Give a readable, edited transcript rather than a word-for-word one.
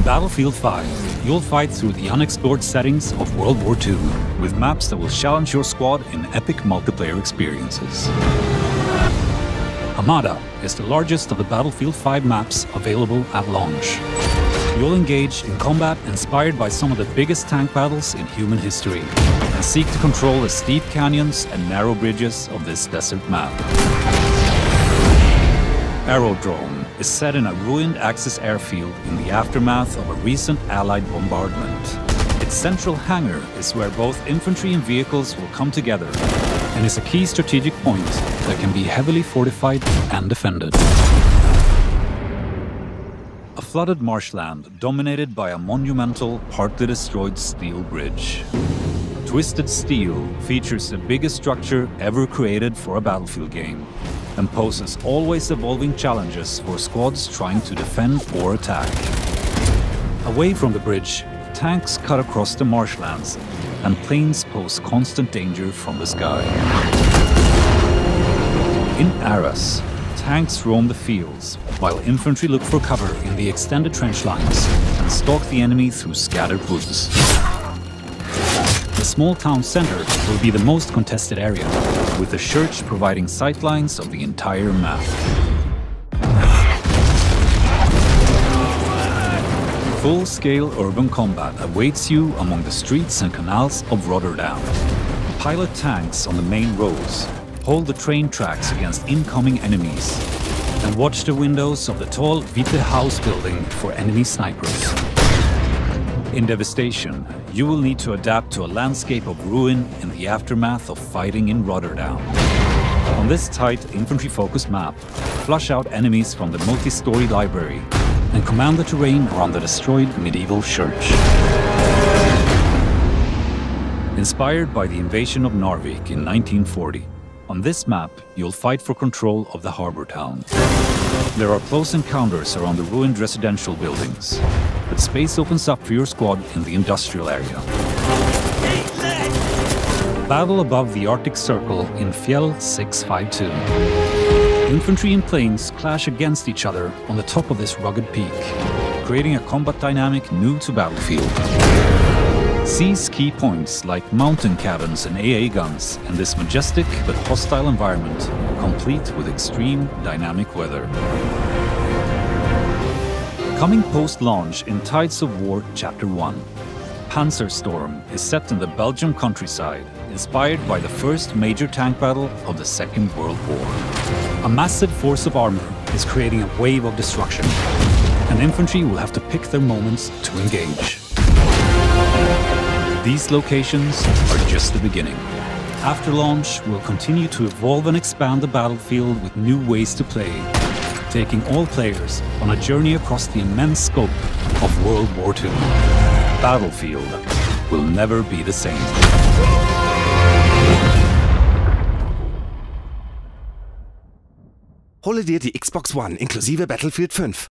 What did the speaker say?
Battlefield V, you'll fight through the unexplored settings of World War II, with maps that will challenge your squad in epic multiplayer experiences. Armada is the largest of the Battlefield V maps available at launch. You'll engage in combat inspired by some of the biggest tank battles in human history, and seek to control the steep canyons and narrow bridges of this desert map. Aerodrome is set in a ruined Axis airfield in the aftermath of a recent Allied bombardment. Its central hangar is where both infantry and vehicles will come together, and is a key strategic point that can be heavily fortified and defended. A flooded marshland dominated by a monumental, partly destroyed steel bridge. Twisted Steel features the biggest structure ever created for a Battlefield game, and poses always evolving challenges for squads trying to defend or attack. Away from the bridge, tanks cut across the marshlands, and planes pose constant danger from the sky. In Arras, tanks roam the fields, while infantry look for cover in the extended trench lines and stalk the enemy through scattered woods. The small town center will be the most contested area, with the church providing sightlines of the entire map. Full-scale urban combat awaits you among the streets and canals of Rotterdam. Pilot tanks on the main roads, hold the train tracks against incoming enemies, and watch the windows of the tall Witte House building for enemy snipers. In Devastation, you will need to adapt to a landscape of ruin in the aftermath of fighting in Rotterdam. On this tight, infantry-focused map, flush out enemies from the multi-story library and command the terrain around the destroyed medieval church. Inspired by the invasion of Narvik in 1940, on this map, you'll fight for control of the harbor town. There are close encounters around the ruined residential buildings, but space opens up for your squad in the industrial area. Battle above the Arctic Circle in Fjell 652. Infantry and planes clash against each other on the top of this rugged peak, creating a combat dynamic new to Battlefield. Seize key points like mountain cabins and AA guns in this majestic but hostile environment, complete with extreme dynamic weather. Coming post-launch in Tides of War Chapter 1, Panzerstorm is set in the Belgian countryside, inspired by the first major tank battle of the Second World War. A massive force of armor is creating a wave of destruction, and infantry will have to pick their moments to engage. These locations are just the beginning. After launch, we'll continue to evolve and expand the battlefield with new ways to play, taking all players on a journey across the immense scope of World War II. Battlefield will never be the same. Hole dir die Xbox One inklusive Battlefield 5.